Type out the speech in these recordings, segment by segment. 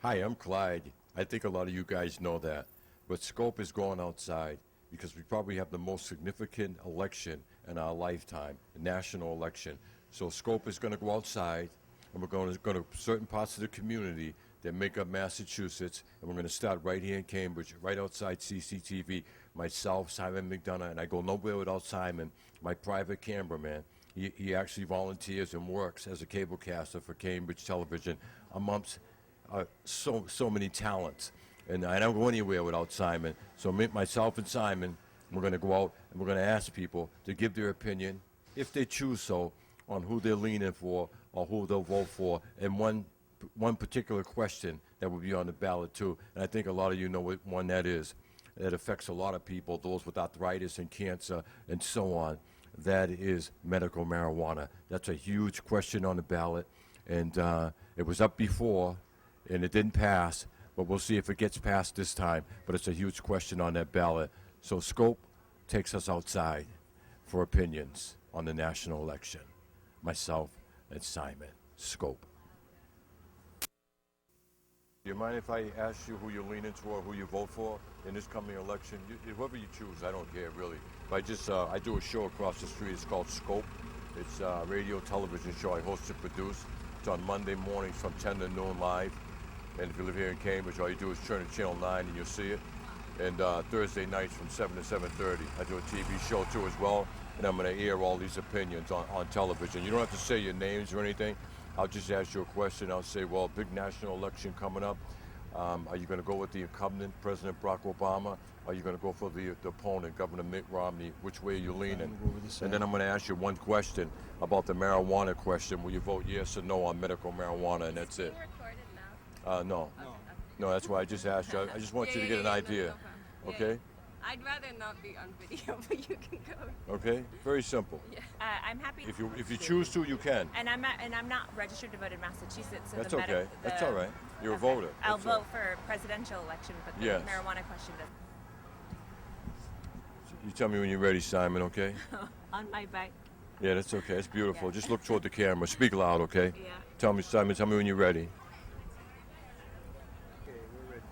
Hi, I'm Clyde. I think a lot of you guys know that. But Scope is going outside because we probably have the most significant election in our lifetime, a national election. So Scope is going to go outside, and we're going to certain parts of the community that make up Massachusetts, and we're going to start right here in Cambridge, right outside CCTV. Myself, Simon McDonough, and I go nowhere without Simon, my private cameraman. He actually volunteers and works as a cablecaster for Cambridge Television amongst so many talents. And I don't go anywhere without Simon. So myself and Simon, we're going to go out and we're going to ask people to give their opinion, if they choose so, on who they're leaning for or who they'll vote for, and one particular question that will be on the ballot too. And I think a lot of you know what one that is. That affects a lot of people, those with arthritis and cancer and so on. That is medical marijuana. That's a huge question on the ballot, and it was up before, and it didn't pass, but we'll see if it gets passed this time. But it's a huge question on that ballot. So Scope takes us outside for opinions on the national election. Myself and Simon. Scope. Do you mind if I ask you who you're leaning toward, who you vote for in this coming election? Whoever you choose, I don't care really. But I do a show across the street. It's called Scope. It's a radio television show I host and produce. It's on Monday mornings from 10 to noon live. And if you live here in Cambridge, all you do is turn to Channel 9 and you'll see it. And Thursday nights from 7 to 7:30. I do a TV show too as well. And I'm going to air all these opinions on television. You don't have to say your names or anything. I'll just ask you a question. I'll say, well, big national election coming up. Are you going to go with the incumbent, President Barack Obama? Are you going to go for the opponent, Governor Mitt Romney? Which way are you leaning? And then I'm going to ask you one question about the marijuana question. Will you vote yes or no on medical marijuana? And that's it. No. No, that's why I just asked you. I just want you to get an idea. Okay? I'd rather not be on video, but you can go. Okay, very simple. Yeah. I'm happy. If you choose to, you can. And I'm not registered to vote in Massachusetts. So That's okay. That's all right. You're a voter. I'll vote for presidential election, but the Yes. marijuana question doesn't. You tell me when you're ready, Simon. Okay? On my bike. Yeah, that's okay. It's beautiful. Just look toward the camera. Speak loud, okay? Yeah. Tell me, Simon. Tell me when you're ready. Okay, we're ready.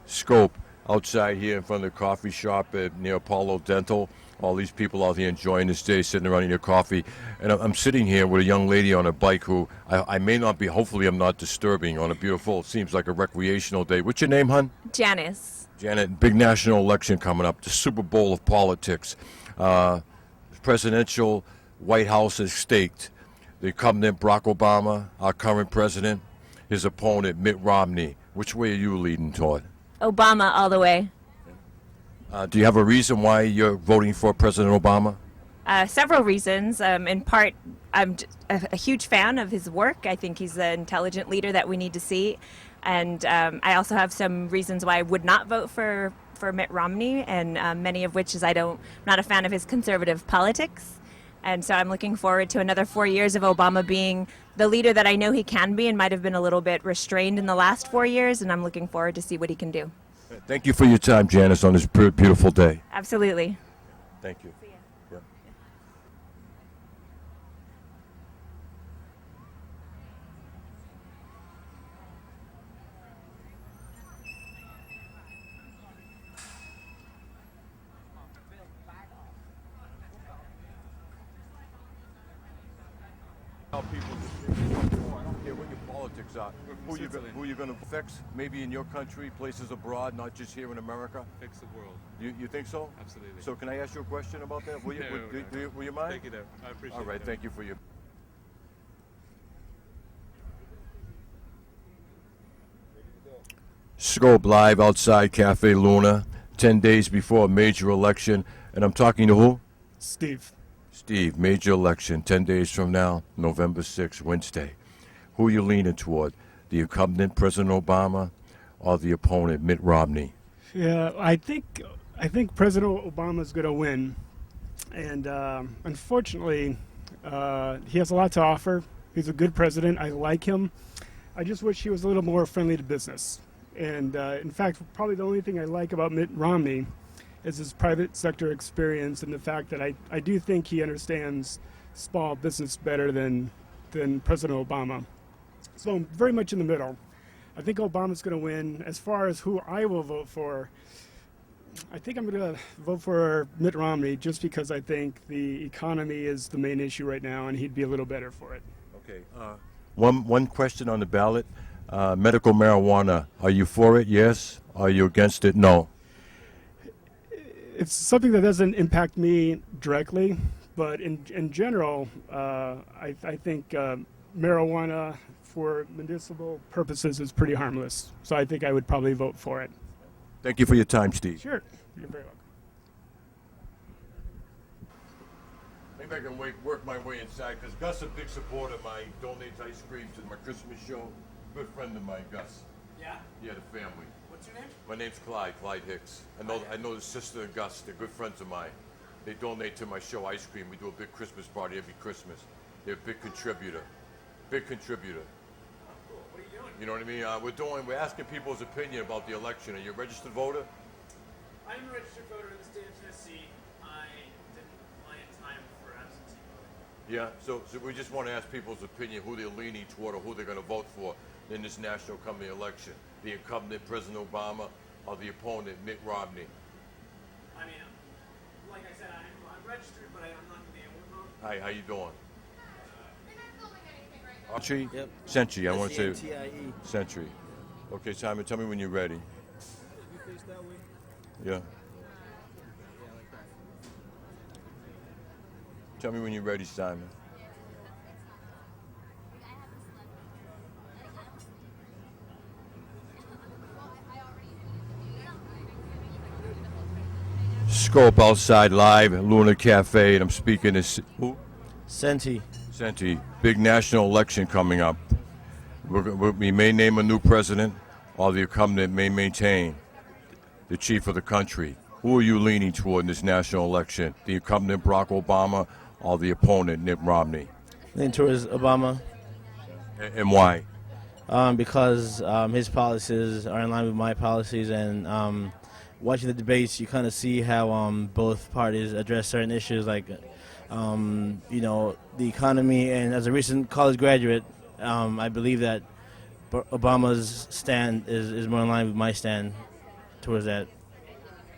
Scope. Outside here in front of the coffee shop near Apollo Dental. All these people out here enjoying this day, sitting around eating coffee. And I'm sitting here with a young lady on a bike who I may not be, hopefully I'm not disturbing on a beautiful, it seems like a recreational day. What's your name, hon? Janice. Janet, big national election coming up, the Super Bowl of politics. Presidential White House is staked. The incumbent Barack Obama, our current president, his opponent Mitt Romney. Which way are you leading toward? Obama all the way. Do you have a reason why you're voting for President Obama? Several reasons. In part, I'm a huge fan of his work. I think he's an intelligent leader that we need to see. And I also have some reasons why I would not vote for Mitt Romney, and many of which is I'm not a fan of his conservative politics. And so I'm looking forward to another 4 years of Obama being the leader that I know he can be, and might have been a little bit restrained in the last 4 years, and I'm looking forward to see what he can do. Thank you for your time, Janice, on this beautiful day. Absolutely. Thank you. See ya. Yep. Tell people I don't care what your politics are. Who you going to fix? Maybe in your country, places abroad, not just here in America. Fix the world. You think so? Absolutely. So can I ask you a question about that? Will you mind? Thank you, though. I appreciate it. All right. Thank you for your. Scope live outside Cafe Luna, 10 days before a major election, and I'm talking to who? Steve. Steve, major election, 10 days from now, November 6th, Wednesday. Who are you leaning toward? The incumbent, President Obama, or the opponent, Mitt Romney? Yeah, I think President Obama's going to win, and unfortunately, he has a lot to offer. He's a good president. I like him. I just wish he was a little more friendly to business. And in fact, probably the only thing I like about Mitt Romney is his private sector experience, and the fact that I do think he understands small business better than President Obama. So I'm very much in the middle. I think Obama's going to win. As far as who I will vote for, I think I'm going to vote for Mitt Romney just because I think the economy is the main issue right now, and he'd be a little better for it. Okay. One question on the ballot. Medical marijuana. Are you for it? Yes. Are you against it? No. It's something that doesn't impact me directly, but in general, I think marijuana for medicinal purposes is pretty harmless. So I think I would probably vote for it. Thank you for your time, Steve. Sure. You're very welcome. Maybe I can work my way inside, because Gus is a big supporter of mine. Donates ice cream to my Christmas show. Good friend of mine, Gus. Yeah? Yeah, the family. What's your name? My name's Clyde Hicks. I know the sister and Gus. They're good friends of mine. They donate to my show ice cream. We do a big Christmas party every Christmas. They're a big contributor. Big contributor. Oh, cool. What are you doing? You know what I mean? We're asking people's opinion about the election. Are you a registered voter? I'm a registered voter in the state of Tennessee. I didn't apply in time for absentee voting. Yeah. So we just want to ask people's opinion, who they're leaning toward or who they're going to vote for in this national coming election. The incumbent President Obama or the opponent Mitt Romney. I mean, like I said, I'm registered, but I'm not going to be able to vote. Hi, how you doing? They're not filming anything right now. Century? Yep. Century. I want to say S-E-N-T-I-E. Century. Okay, Simon, tell me when you're ready. You face that way? Yeah. Yeah, like that. Tell me when you're ready, Simon. Scope outside live at Luna Cafe, and I'm speaking to who? Senti. Senti. Big national election coming up. We may name a new president, or the incumbent may maintain the chief of the country. Who are you leaning toward in this national election? The incumbent Barack Obama or the opponent Mitt Romney? Lean towards Obama And why? because his policies are in line with my policies, and watching the debates, you kind of see how both parties address certain issues like, the economy. And as a recent college graduate, I believe that Obama's stand is more in line with my stand towards that.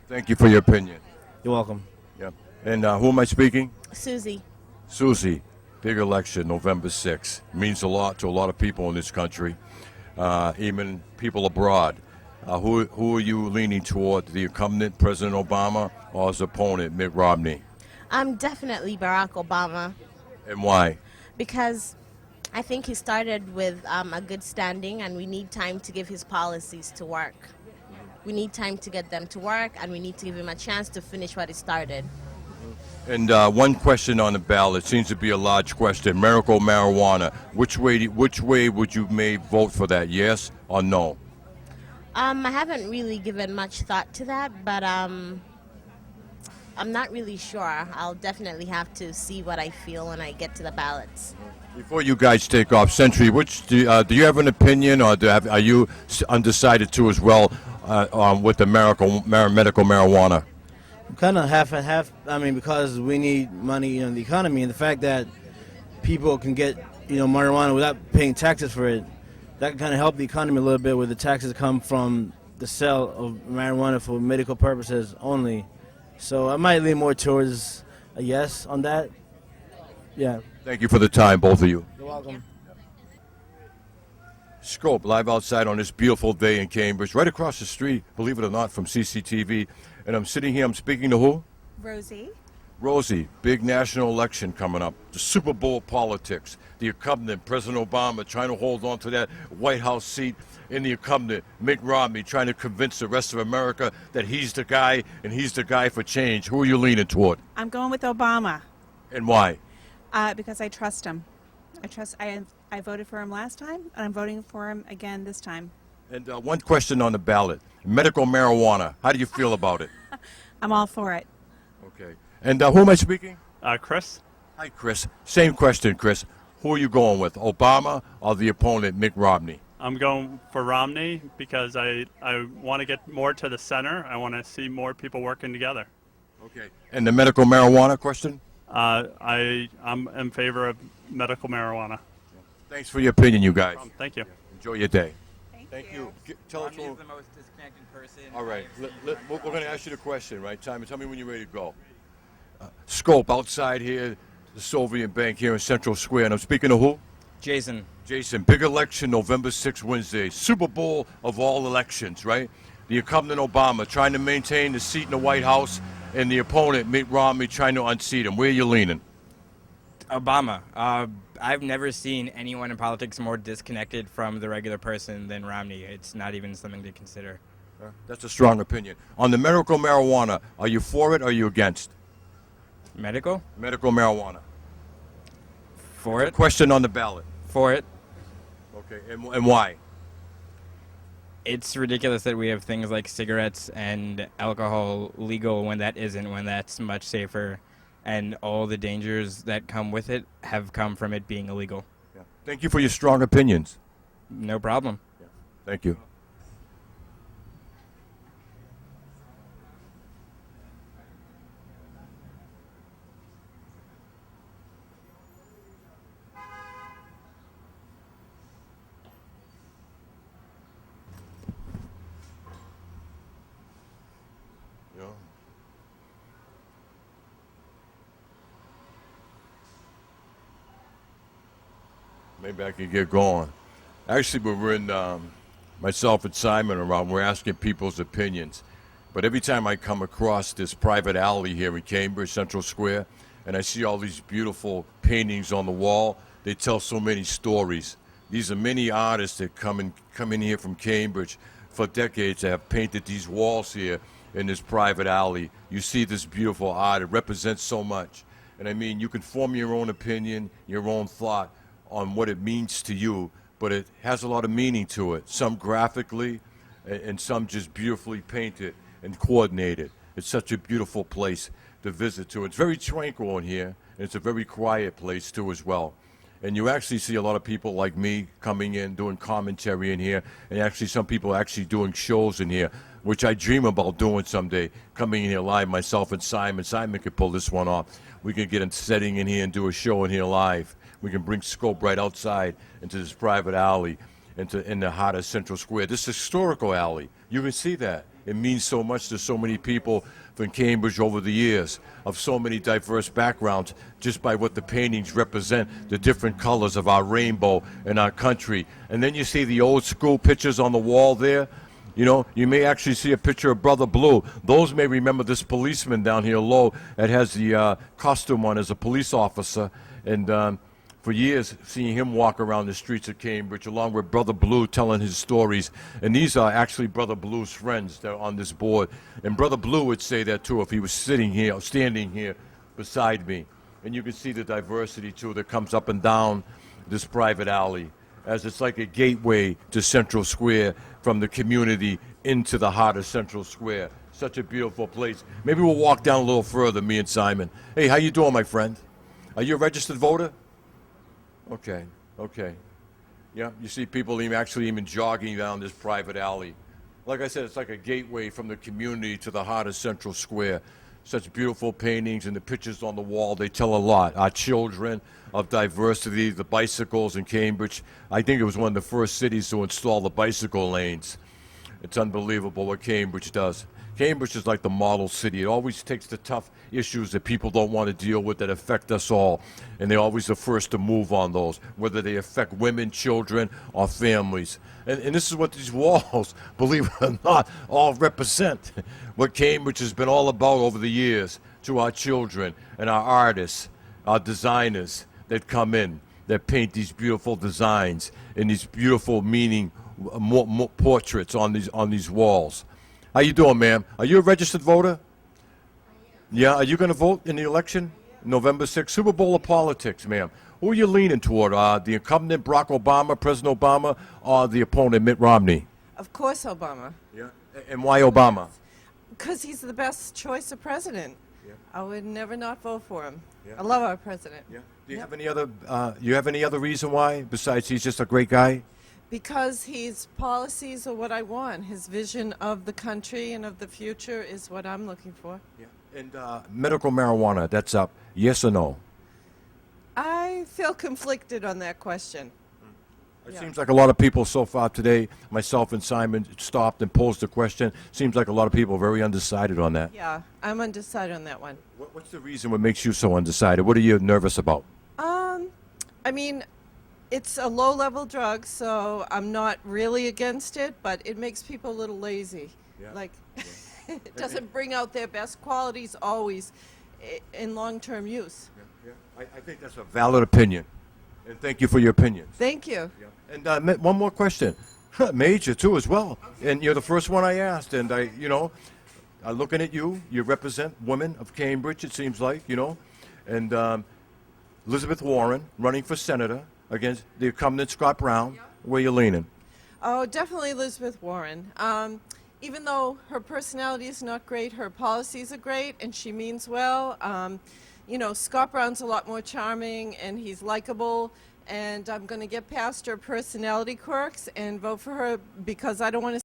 Thank you for your opinion. You're welcome. Yeah. And who am I speaking? Susie. Susie. Big election, November 6th. Means a lot to a lot of people in this country, even people abroad. Who are you leaning toward, the incumbent President Obama or his opponent Mitt Romney? I'm definitely Barack Obama And why? because I think he started with a good standing, and we need time to give his policies to work. We need time to get them to work, and we need to give him a chance to finish what he started. And one question on the ballot seems to be a large question. Medical marijuana. Which way would you may vote for that? Yes or no? I haven't really given much thought to that, but I'm not really sure. I'll definitely have to see what I feel when I get to the ballots. Before you guys take off, Century, do you have an opinion, or are you undecided too as well with the medical marijuana? Kind of half and half. I mean, because we need money in the economy, and the fact that people can get marijuana without paying taxes for it, that can kind of help the economy a little bit, where the taxes come from the sale of marijuana for medical purposes only. So I might lean more towards a yes on that. Yeah. Thank you for the time, both of you. You're welcome. Scope live outside on this beautiful day in Cambridge, right across the street, believe it or not, from CCTV. And I'm sitting here, I'm speaking to who? Rosie. Rosie, big national election coming up. The Super Bowl politics. The incumbent, President Obama, trying to hold on to that White House seat. And the incumbent, Mitt Romney, trying to convince the rest of America that he's the guy and he's the guy for change. Who are you leaning toward? I'm going with Obama And why? because I trust him. I voted for him last time, and I'm voting for him again this time. And one question on the ballot. Medical marijuana. How do you feel about it? I'm all for it. Okay. And who am I speaking? Chris? Hi, Chris. Same question, Chris. Who are you going with, Obama or the opponent, Mitt Romney? I'm going for Romney because I want to get more to the center. I want to see more people working together. Okay. And the medical marijuana question? I'm in favor of medical marijuana. Thanks for your opinion, you guys. Thank you. Enjoy your day. Thank Thank you. Tell it to Romney him. is the most disconnected person. All right. I've seen We're going to ask you the question, right? Tell me when you're ready to go. Scope outside here, the Soviet Bank here in Central Square. And I'm speaking to who? Jason. Jason, big election November 6th, Wednesday. Super Bowl of all elections, right? The incumbent Obama trying to maintain the seat in the White House, and the opponent, Mitt Romney, trying to unseat him. Where are you leaning? Obama. I've never seen anyone in politics more disconnected from the regular person than Romney. It's not even something to consider. That's a strong opinion. On the medical marijuana, are you for it or are you against? Medical? Medical marijuana. For it? Question on the ballot. For it. Okay, and why? It's ridiculous that we have things like cigarettes and alcohol legal when that isn't, when that's much safer. And all the dangers that come with it have come from it being illegal. Yeah. Thank you for your strong opinions. No problem. Thank you. Yeah. Maybe I can get going. Actually, we're in, myself and Simon around, we're asking people's opinions. But every time I come across this private alley here in Cambridge, Central Square, and I see all these beautiful paintings on the wall, they tell so many stories. These are many artists that come in here from Cambridge for decades that have painted these walls here in this private alley. You see this beautiful art. It represents so much. And I mean, you can form your own opinion, your own thought on what it means to you, but it has a lot of meaning to it, some graphically and some just beautifully painted and coordinated. It's such a beautiful place to visit to. It's very tranquil in here, and it's a very quiet place too as well. And you actually see a lot of people like me coming in, doing commentary in here, and actually some people actually doing shows in here, which I dream about doing someday, coming in here live, myself and Simon. Simon could pull this one off. We could get a setting in here and do a show in here live. We can bring Scope right outside into this private alley, in the heart of Central Square. This historical alley, you can see that. It means so much to so many people from Cambridge over the years, of so many diverse backgrounds, just by what the paintings represent, the different colors of our rainbow and our country. And then you see the old school pictures on the wall there. You know, you may actually see a picture of Brother Blue. Those may remember this policeman down here low that has the costume on as a police officer. And for years, seeing him walk around the streets of Cambridge, along with Brother Blue telling his stories. And these are actually Brother Blue's friends that are on this board. And Brother Blue would say that, too, if he was sitting here, or standing here beside me. And you can see the diversity, too, that comes up and down this private alley, as it's like a gateway to Central Square from the community into the heart of Central Square. Such a beautiful place. Maybe we'll walk down a little further, me and Simon. Hey, how you doing, my friend? Are you a registered voter? Okay, okay. Yeah, you see people even jogging down this private alley. Like I said, it's like a gateway from the community to the heart of Central Square. Such beautiful paintings and the pictures on the wall, they tell a lot. Our children of diversity, the bicycles in Cambridge. I think it was one of the first cities to install the bicycle lanes. It's unbelievable what Cambridge does. Cambridge is like the model city. It always takes the tough issues that people don't want to deal with that affect us all, and they're always the first to move on those, whether they affect women, children, or families. And this is what these walls, believe it or not, all represent. What Cambridge has been all about over the years to our children and our artists, our designers that come in, that paint these beautiful designs and these beautiful meaning portraits on these walls. How you doing, ma'am? Are you a registered voter? Yeah, are you going to vote in the election? November 6th, Super Bowl of politics, ma'am. Who are you leaning toward? The incumbent Barack Obama, President Obama, or the opponent Mitt Romney? Of course, Obama. Yeah, and why Obama? Because he's the best choice of president. Yeah. I would never not vote for him. Yeah. I love our president. Yeah. Do you have any other? You have any other reason why besides he's just a great guy? Because his policies are what I want. His vision of the country and of the future is what I'm looking for. Yeah. And medical marijuana, that's up. Yes or no? I feel conflicted on that question. It Yeah. seems like a lot of people so far today, myself and Simon, stopped and posed a question. Seems like a lot of people are very undecided on that. Yeah, I'm undecided on that one. What's the reason what makes you so undecided? What are you nervous about? I mean, it's a low-level drug, so I'm not really against it, but it makes people a little lazy. Yeah. Like, it doesn't bring out their best qualities always in long-term use. I think that's a valid opinion. And thank you for your opinions. Thank you. And one more question. Major, too, as well. And you're the first one I asked. And looking at you, you represent women of Cambridge, it seems like, And Elizabeth Warren running for senator against the incumbent Scott Brown. Where you leaning? Oh, definitely Elizabeth Warren. Even though her personality is not great, her policies are great, and she means well. Scott Brown's a lot more charming, and he's likable, and I'm going to get past her personality quirks and vote for her because I don't want to